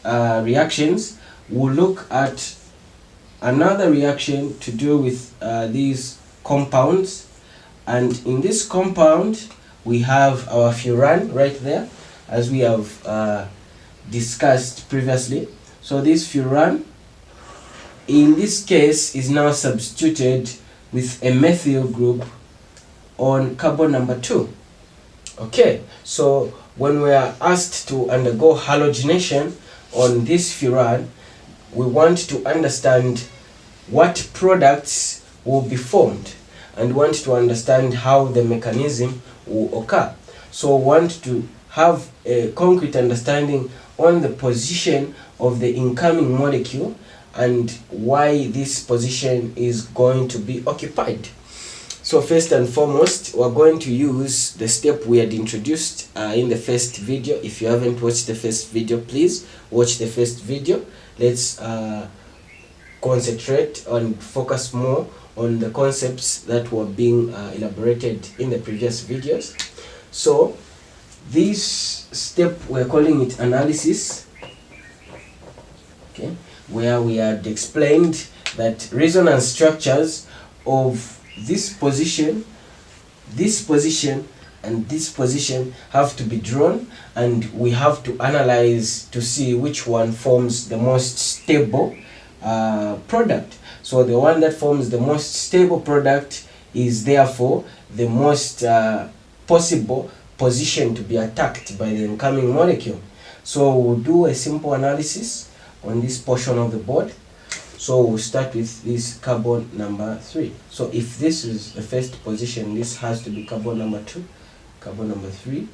reactions, we'll look at another reaction to do with these compounds. And in this compound, we have our furan right there, as we have discussed previously. So this furan, in this case, is now substituted with a methyl group on carbon number 2. Okay, so when we are asked to undergo halogenation on this furan, we want to understand what products will be formed and want to understand how the mechanism will occur. So we want to have a concrete understanding on the position of the incoming molecule and why this position is going to be occupied. So first and foremost, we're going to use the step we had introduced in the first video. If you haven't watched the first video, please watch the first video. Let's concentrate and focus more on the concepts that were being elaborated in the previous videos. So this step, we're calling it analysis, okay, where we had explained that resonance structures of this position, and this position have to be drawn, and we have to analyze to see which one forms the most stable product. So the one that forms the most stable product is therefore the most possible position to be attacked by the incoming molecule. So we'll do a simple analysis on this portion of the board. So we'll start with this carbon number 3. So if this is the first position, this has to be carbon number 2, carbon number 3,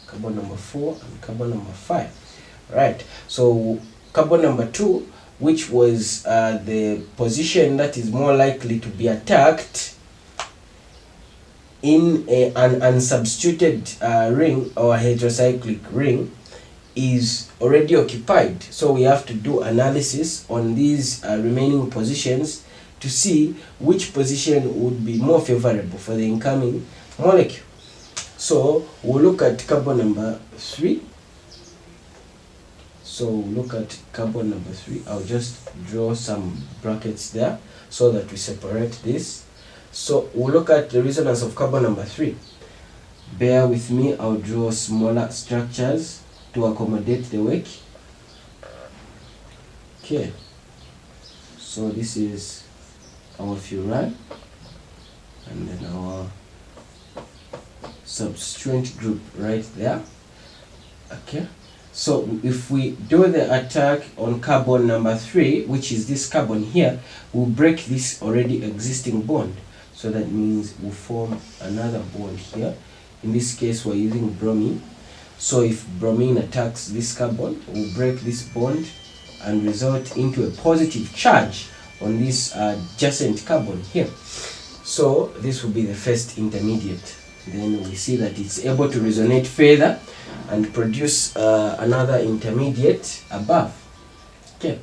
carbon number 4, and carbon number 5. Right. So carbon number 2, which was the position that is more likely to be attacked in an unsubstituted ring or heterocyclic ring, is already occupied. So we have to do analysis on these remaining positions to see which position would be more favorable for the incoming molecule. So we'll look at carbon number 3. So we'll look at carbon number 3. I'll just draw some brackets there so that we separate this. So we'll look at the resonance of carbon number 3. Bear with me, I'll draw smaller structures to accommodate the work. Okay, so this is our furan, and then our substituent group right there. Okay, so if we do the attack on carbon number 3, which is this carbon here, we'll break this already existing bond. So that means we'll form another bond here. In this case, we're using bromine. So if bromine attacks this carbon, we'll break this bond and result into a positive charge on this adjacent carbon here. So this will be the first intermediate. Then we see that it's able to resonate further and produce another intermediate above. Okay.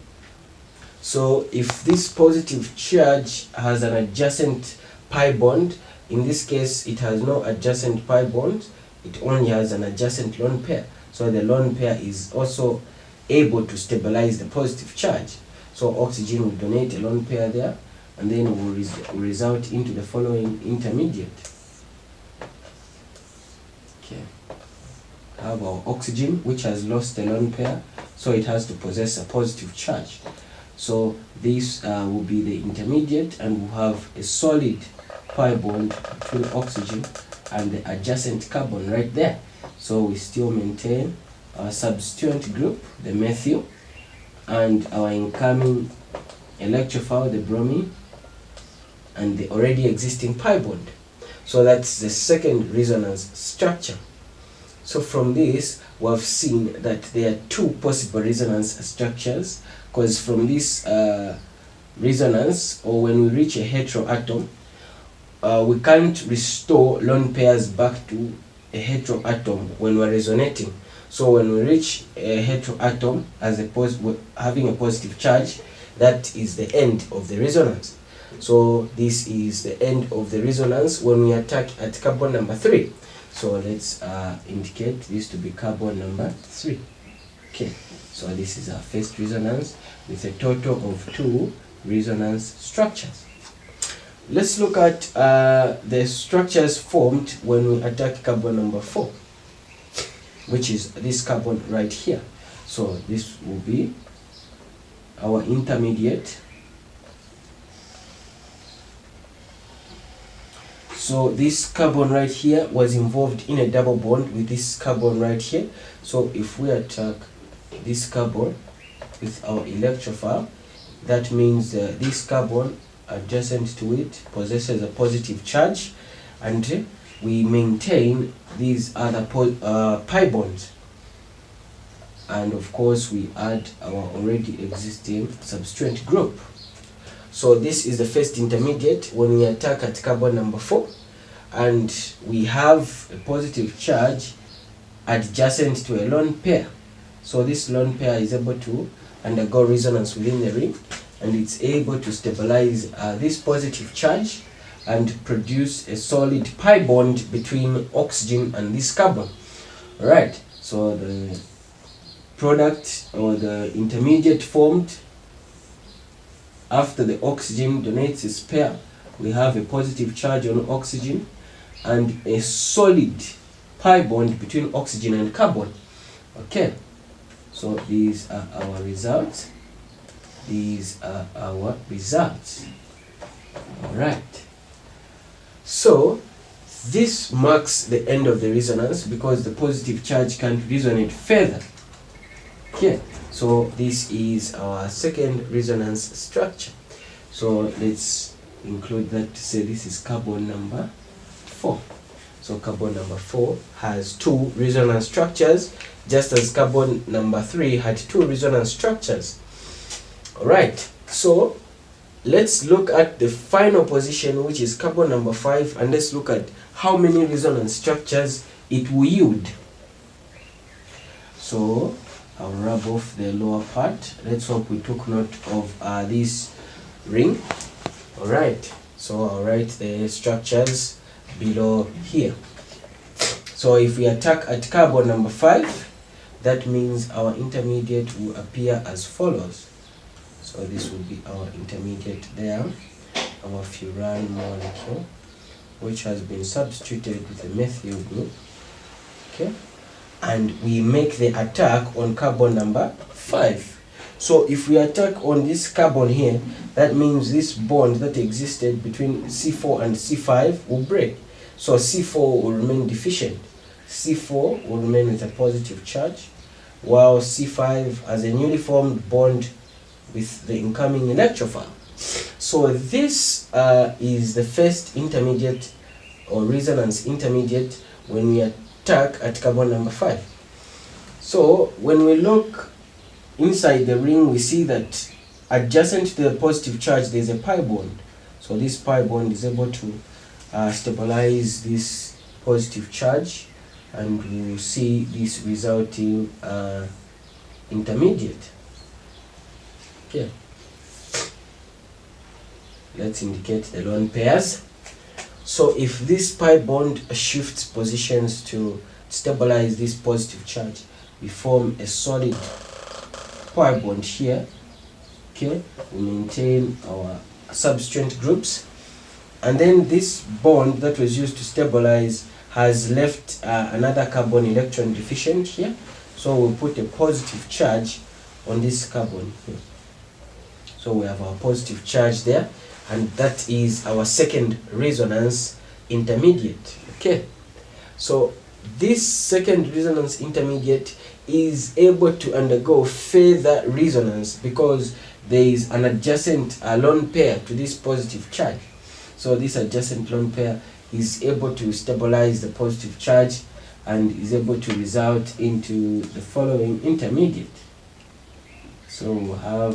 So if this positive charge has an adjacent pi bond, in this case it has no adjacent pi bond, it only has an adjacent lone pair. So the lone pair is also able to stabilize the positive charge. So oxygen will donate a lone pair there, and then will result into the following intermediate. Okay. Have our oxygen, which has lost a lone pair, so it has to possess a positive charge. So this will be the intermediate, and we'll have a solid pi bond between oxygen and the adjacent carbon right there. So we still maintain our substituent group, the methyl, and our incoming electrophile, the bromine, and the already existing pi bond. So that's the second resonance structure. So from this, we have seen that there are two possible resonance structures, because from this resonance, or when we reach a heteroatom, we can't restore lone pairs back to a heteroatom when we're resonating. So when we reach a heteroatom as having a positive charge, that is the end of the resonance. So this is the end of the resonance when we attack at carbon number 3. So let's indicate this to be carbon number 3. Okay, so this is our first resonance with a total of 2 resonance structures. Let's look at the structures formed when we attack carbon number 4, which is this carbon right here. So this will be our intermediate. So this carbon right here was involved in a double bond with this carbon right here. So if we attack this carbon with our electrophile, that means this carbon adjacent to it possesses a positive charge, and we maintain these other pi bonds. And of course we add our already existing substrate group. So this is the first intermediate when we attack at carbon number 4, and we have a positive charge adjacent to a lone pair. So this lone pair is able to undergo resonance within the ring, and it's able to stabilize this positive charge and produce a solid pi bond between oxygen and this carbon. Alright, so the product or the intermediate formed after the oxygen donates its pair, we have a positive charge on oxygen and a solid pi bond between oxygen and carbon. Okay, so these are our results. These are our results. Alright, so this marks the end of the resonance because the positive charge can't resonate further. Okay, so this is our second resonance structure. So let's include that to say this is carbon number 4. So carbon number 4 has 2 resonance structures, just as carbon number 3 had 2 resonance structures. Alright, so let's look at the final position, which is carbon number 5, and let's look at how many resonance structures it will yield. So I'll rub off the lower part. Let's hope we took note of this ring. Alright, so I'll write the structures below here. So if we attack at carbon number 5, that means our intermediate will appear as follows. So this will be our intermediate there, our furan molecule, which has been substituted with a methyl group. Okay, and we make the attack on carbon number 5. So if we attack on this carbon here, that means this bond that existed between C4 and C5 will break. So C4 will remain deficient. C4 will remain with a positive charge, while C5 has a newly formed bond with the incoming electrophile. So this is the first intermediate or resonance intermediate when we attack at carbon number 5. So when we look inside the ring, we see that adjacent to the positive charge there is a pi bond. So this pi bond is able to stabilize this positive charge, and we will see this resulting intermediate. Okay, let's indicate the lone pairs. So if this pi bond shifts positions to stabilize this positive charge, we form a solid pi bond here. Okay, we maintain our substrate groups, and then this bond that was used to stabilize has left another carbon electron deficient here, so we'll put a positive charge on this carbon here. So we have our positive charge there, and that is our second resonance intermediate. Okay, so this second resonance intermediate is able to undergo further resonance because there is an adjacent lone pair to this positive charge. So this adjacent lone pair is able to stabilize the positive charge and is able to result into the following intermediate. So we'll have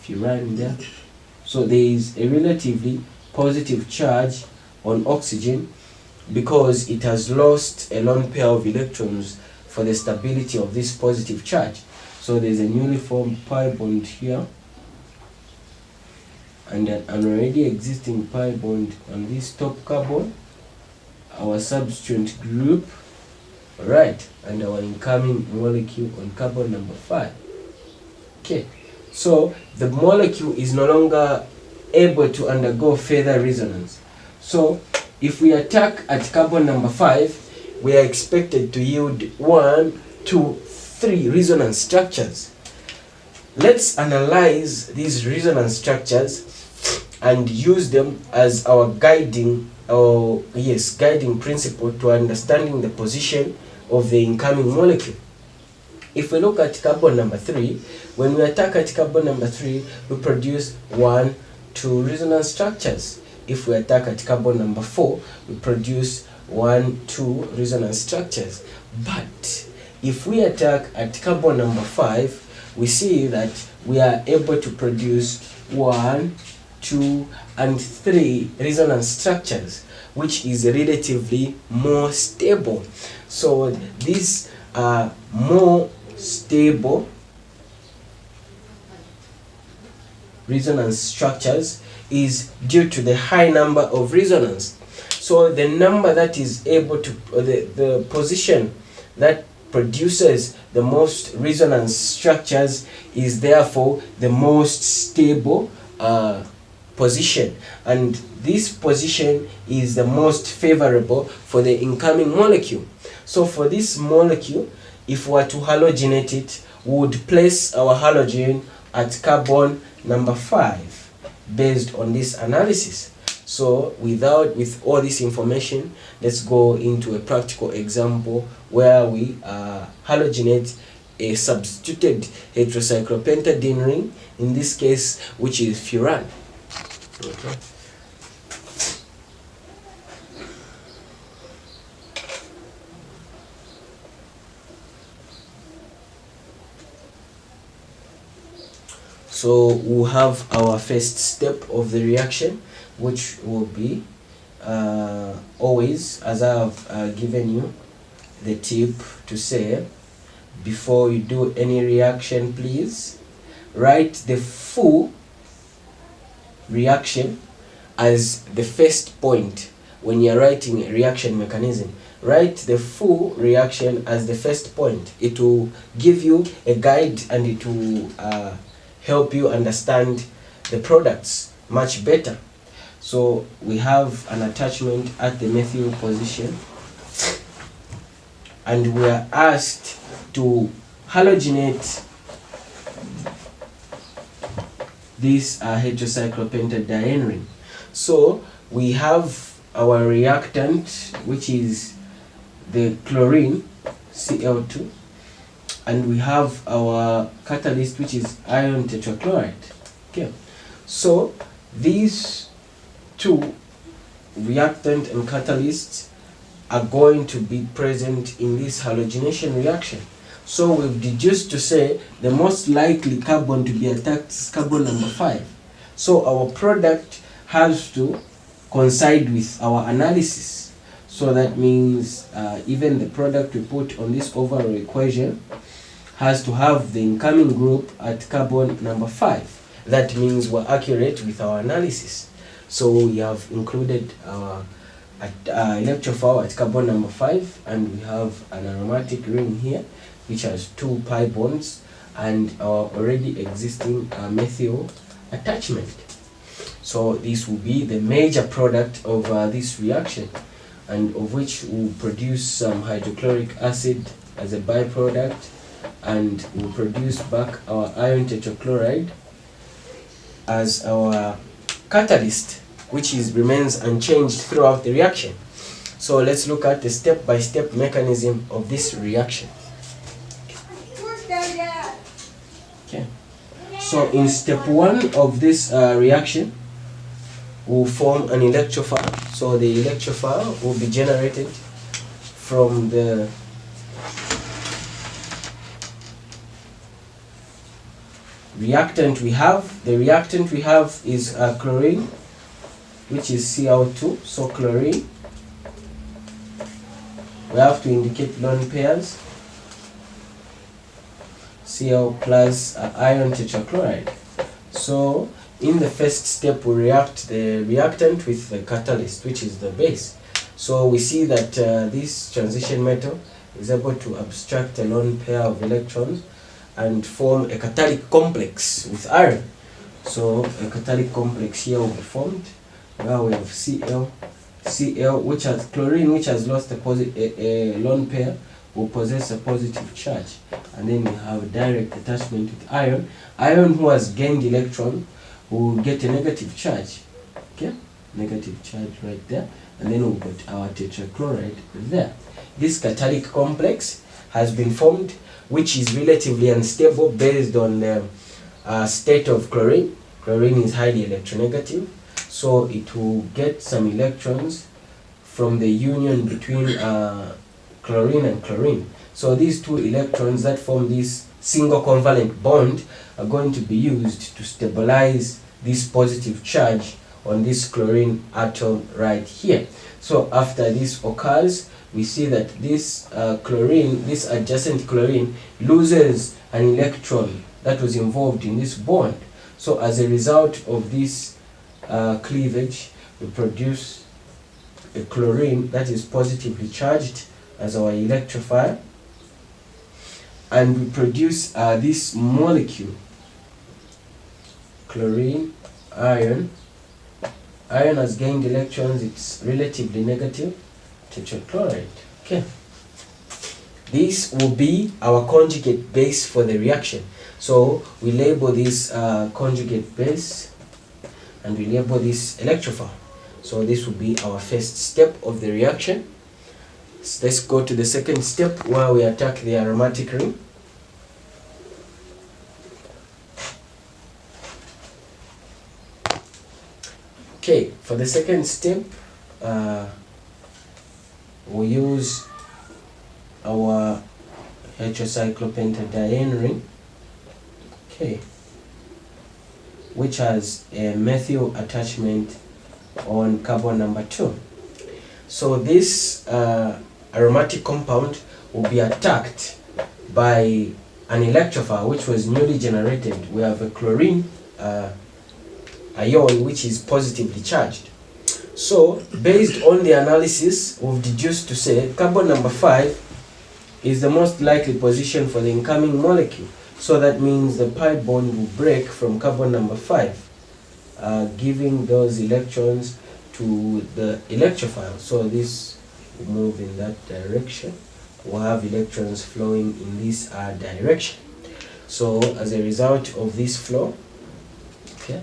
furan there. So there is a relatively positive charge on oxygen because it has lost a lone pair of electrons for the stability of this positive charge. So there's a newly formed pi bond here and an already existing pi bond on this top carbon. Our substrate group Alright, and our incoming molecule on carbon number 5. Okay, so the molecule is no longer able to undergo further resonance. So if we attack at carbon number 5, we are expected to yield 1, 2, 3 resonance structures. Let's analyze these resonance structures and use them as our guiding principle to understanding the position of the incoming molecule. If we look at carbon number 3, when we attack at carbon number 3, we produce 1, 2 resonance structures. If we attack at carbon number 4, we produce 1, 2 resonance structures. But if we attack at carbon number 5, we see that we are able to produce 1, 2, and 3 resonance structures, which is relatively more stable. So these are more stable resonance structures is due to the high number of resonance. So the number that is able to, the position that produces the most resonance structures is therefore the most stable position, and this position is the most favorable for the incoming molecule. So for this molecule, if we were to halogenate it, we would place our halogen at carbon number 5 based on this analysis. So with all this information, let's go into a practical example where we halogenate a substituted heterocyclopentadiene ring, in this case, which is furan. Okay. So we'll have our first step of the reaction, which will be always, as I've given you the tip to say, before you do any reaction, please write the full reaction as the first point. When you're writing a reaction mechanism, write the full reaction as the first point. It will give you a guide, and it will help you understand the products much better. So we have an attachment at the methyl position, and we are asked to halogenate this heterocyclopentadiene ring. So we have our reactant, which is the chlorine, Cl2, and we have our catalyst, which is iron tetrachloride. Okay, so these two, reactant and catalysts, are going to be present in this halogenation reaction. So we've deduced to say the most likely carbon to be attacked is carbon number 5. So our product has to coincide with our analysis. So that means even the product we put on this overall equation has to have the incoming group at carbon number 5. That means we're accurate with our analysis. So we have included our electrophile at carbon number 5, and we have an aromatic ring here which has 2 pi bonds and our already existing methyl attachment. So this will be the major product of this reaction, and of which will produce some hydrochloric acid as a byproduct, and will produce back our iron tetrachloride as our catalyst, which remains unchanged throughout the reaction. So let's look at the step-by-step mechanism of this reaction. Okay. So in step 1 of this reaction, we'll form an electrophile. So the electrophile will be generated from the reactant we have. The reactant we have is chlorine, which is Cl2. So chlorine, we have to indicate lone pairs, Cl plus iron tetrachloride. So in the first step, we react the reactant with the catalyst, which is the base. So we see that this transition metal is able to abstract a lone pair of electrons and form a catalytic complex with iron. So a catalytic complex here will be formed where we have Cl, which has chlorine, which has lost a lone pair, will possess a positive charge, and then we have a direct attachment with iron. Iron who has gained electron will get a negative charge. Okay, negative charge right there, and then we've got our tetrachloride there. This catalytic complex has been formed, which is relatively unstable based on the state of chlorine. Chlorine is highly electronegative, so it will get some electrons from the union between chlorine and chlorine. So these two electrons that form this single covalent bond are going to be used to stabilize this positive charge on this chlorine atom right here. So after this occurs, we see that this chlorine, this adjacent chlorine, loses an electron that was involved in this bond. So as a result of this cleavage, we produce a chlorine that is positively charged as our electrophile, and we produce this molecule, chlorine, iron. Iron has gained electrons, it's relatively negative, tetrachloride. Okay. This will be our conjugate base for the reaction. So we label this conjugate base, and we label this electrophile. So this will be our first step of the reaction. So let's go to the second step where we attack the aromatic ring. Okay, for the second step, we use our heterocyclopentadiene ring, okay, which has a methyl attachment on carbon number 2. So this aromatic compound will be attacked by an electrophile which was newly generated. We have a chlorine ion which is positively charged. So based on the analysis, we've deduced to say carbon number 5 is the most likely position for the incoming molecule. So that means the pi bond will break from carbon number 5, giving those electrons to the electrophile. So this will move in that direction. We'll have electrons flowing in this direction. So as a result of this flow, okay,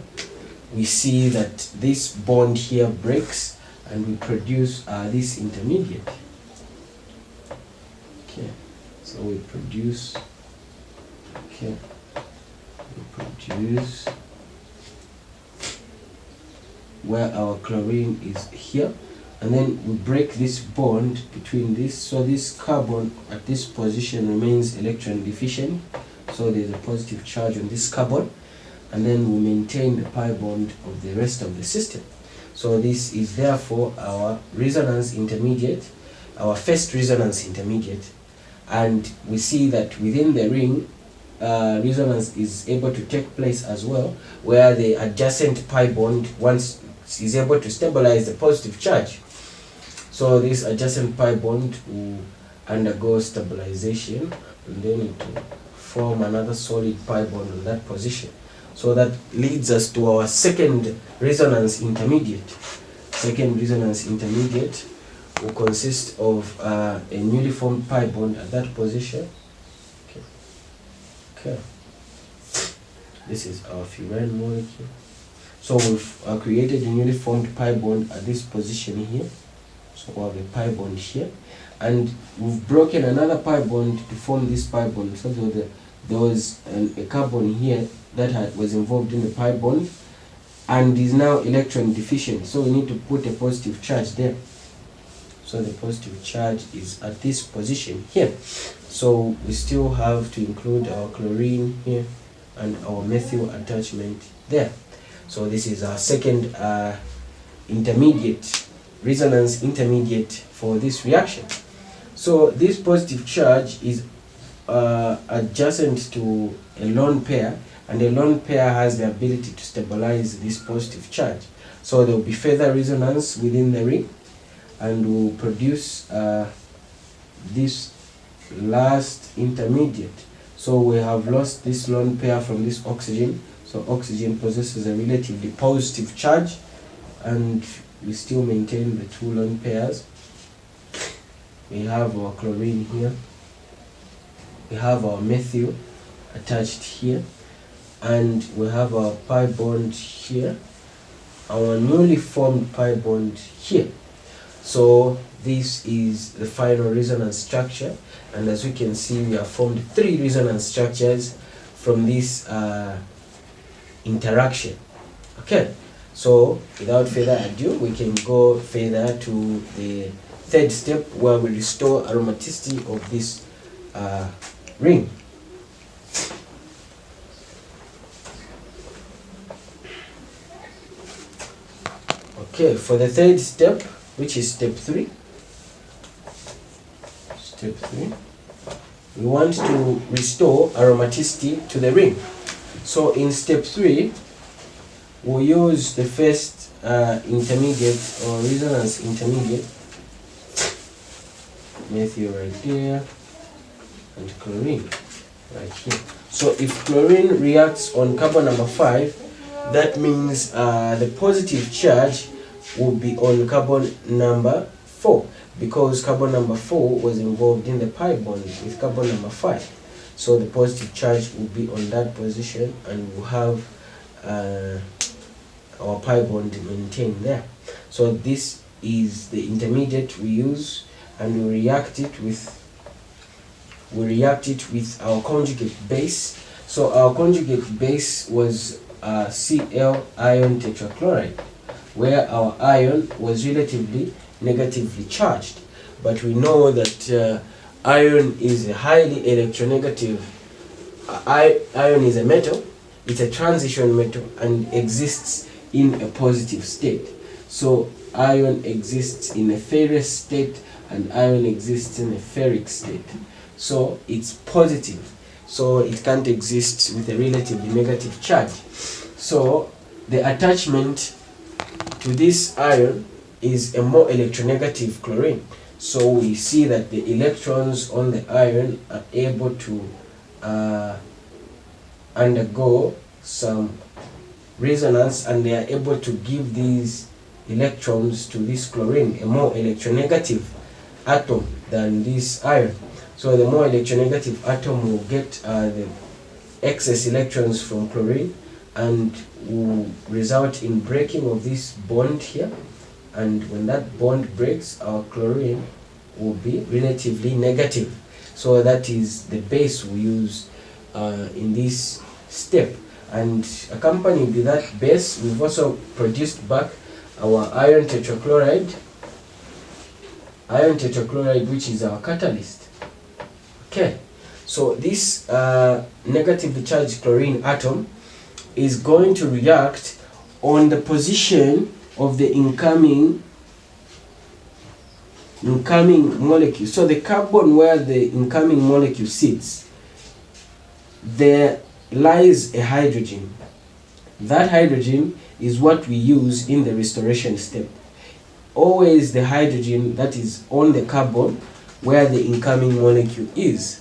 we see that this bond here breaks and we produce this intermediate. Okay, so we produce, okay, we produce where our chlorine is here, and then we break this bond between this. So this carbon at this position remains electron deficient, so there's a positive charge on this carbon, and then we maintain the pi bond of the rest of the system. So this is therefore our resonance intermediate, our first resonance intermediate, and we see that within the ring resonance is able to take place as well, where the adjacent pi bond once is able to stabilize the positive charge. So this adjacent pi bond will undergo stabilization, and then it will form another solid pi bond on that position. So that leads us to our second resonance intermediate. Second resonance intermediate will consist of a newly formed pi bond at that position. Okay. Okay. This is our furan molecule. So we've created a newly formed pi bond at this position here. So we have a pi bond here, and we've broken another pi bond to form this pi bond. So there was a carbon here that was involved in the pi bond and is now electron deficient. So we need to put a positive charge there. So the positive charge is at this position here. So we still have to include our chlorine here and our methyl attachment there. So this is our second intermediate, resonance intermediate for this reaction. So this positive charge is adjacent to a lone pair, and a lone pair has the ability to stabilize this positive charge. So there will be further resonance within the ring, and will produce this last intermediate. So we have lost this lone pair from this oxygen. So oxygen possesses a relatively positive charge, and we still maintain the two lone pairs. We have our chlorine here. We have our methyl attached here, and we have our pi bond here, our newly formed pi bond here. So this is the final resonance structure, and as we can see, we have formed 3 resonance structures from this interaction. Okay, so without further ado, we can go further to the third step, where we restore aromaticity of this ring. Okay, for the third step, which is step 3, we want to restore aromaticity to the ring. So in step 3, we'll use the first intermediate or resonance intermediate, methyl right there, and chlorine right here. So if chlorine reacts on carbon number 5, that means the positive charge will be on carbon number 4, because carbon number 4 was involved in the pi bond with carbon number 5. So the positive charge will be on that position, and we'll have our pi bond maintained there. So this is the intermediate we use, and we react it with our conjugate base. So our conjugate base was Cl ion tetrachloride, where our ion was relatively negatively charged. But we know that iron is a highly electronegative. Iron is a metal, it's a transition metal, and exists in a positive state. So iron exists in a ferrous state, and iron exists in a ferric state. So it's positive, so it can't exist with a relatively negative charge. So the attachment to this ion is a more electronegative chlorine. So we see that the electrons on the ion are able to undergo some resonance, and they are able to give these electrons to this chlorine, a more electronegative atom than this iron. So the more electronegative atom will get the excess electrons from chlorine, and will result in breaking of this bond here. And when that bond breaks, our chlorine will be relatively negative. So that is the base we use in this step. And accompanied with that base, we've also produced back our iron tetrachloride, which is our catalyst. Okay, so this negatively charged chlorine atom is going to react on the position of the incoming molecule. So the carbon where the incoming molecule sits, there lies a hydrogen. That hydrogen is what we use in the restoration step. Always the hydrogen that is on the carbon where the incoming molecule is.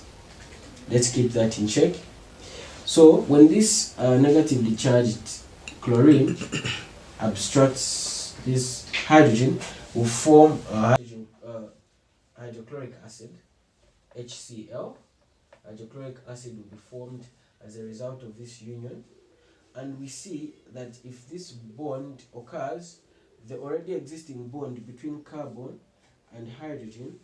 Let's keep that in check. So when this negatively charged chlorine abstracts this hydrogen, will form hydrochloric acid, HCl. Hydrochloric acid will be formed as a result of this union. And we see that if this bond occurs, the already existing bond between carbon and hydrogen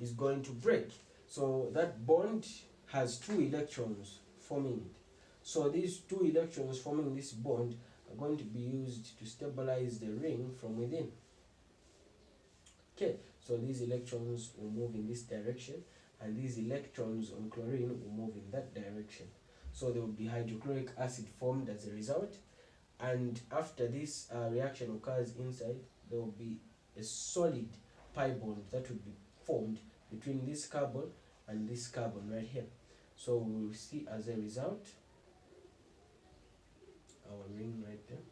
is going to break. So that bond has 2 electrons forming it. So these 2 electrons forming this bond are going to be used to stabilize the ring from within. Okay, so these electrons will move in this direction, and these electrons on chlorine will move in that direction. So there will be hydrochloric acid formed as a result, and after this reaction occurs inside, there will be a solid pi bond that will be formed between this carbon and this carbon right here. So we will see as a result our ring right there,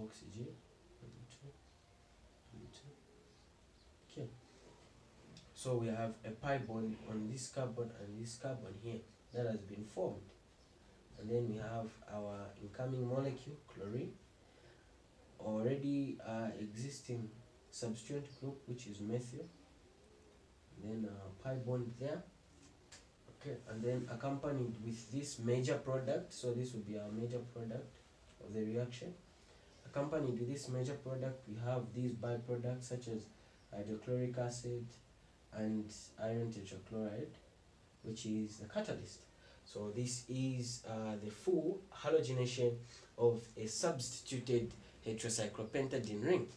oxygen, okay. So we have a pi bond on this carbon and this carbon here that has been formed. And then we have our incoming molecule, chlorine, already existing substituent group, which is methyl. And then pi bond there. Okay, and then accompanied with this major product, so this will be our major product of the reaction. Accompanied with this major product, we have these byproducts such as hydrochloric acid and iron tetrachloride, which is the catalyst. So this is the full halogenation of a substituted heterocyclopentadiene ring.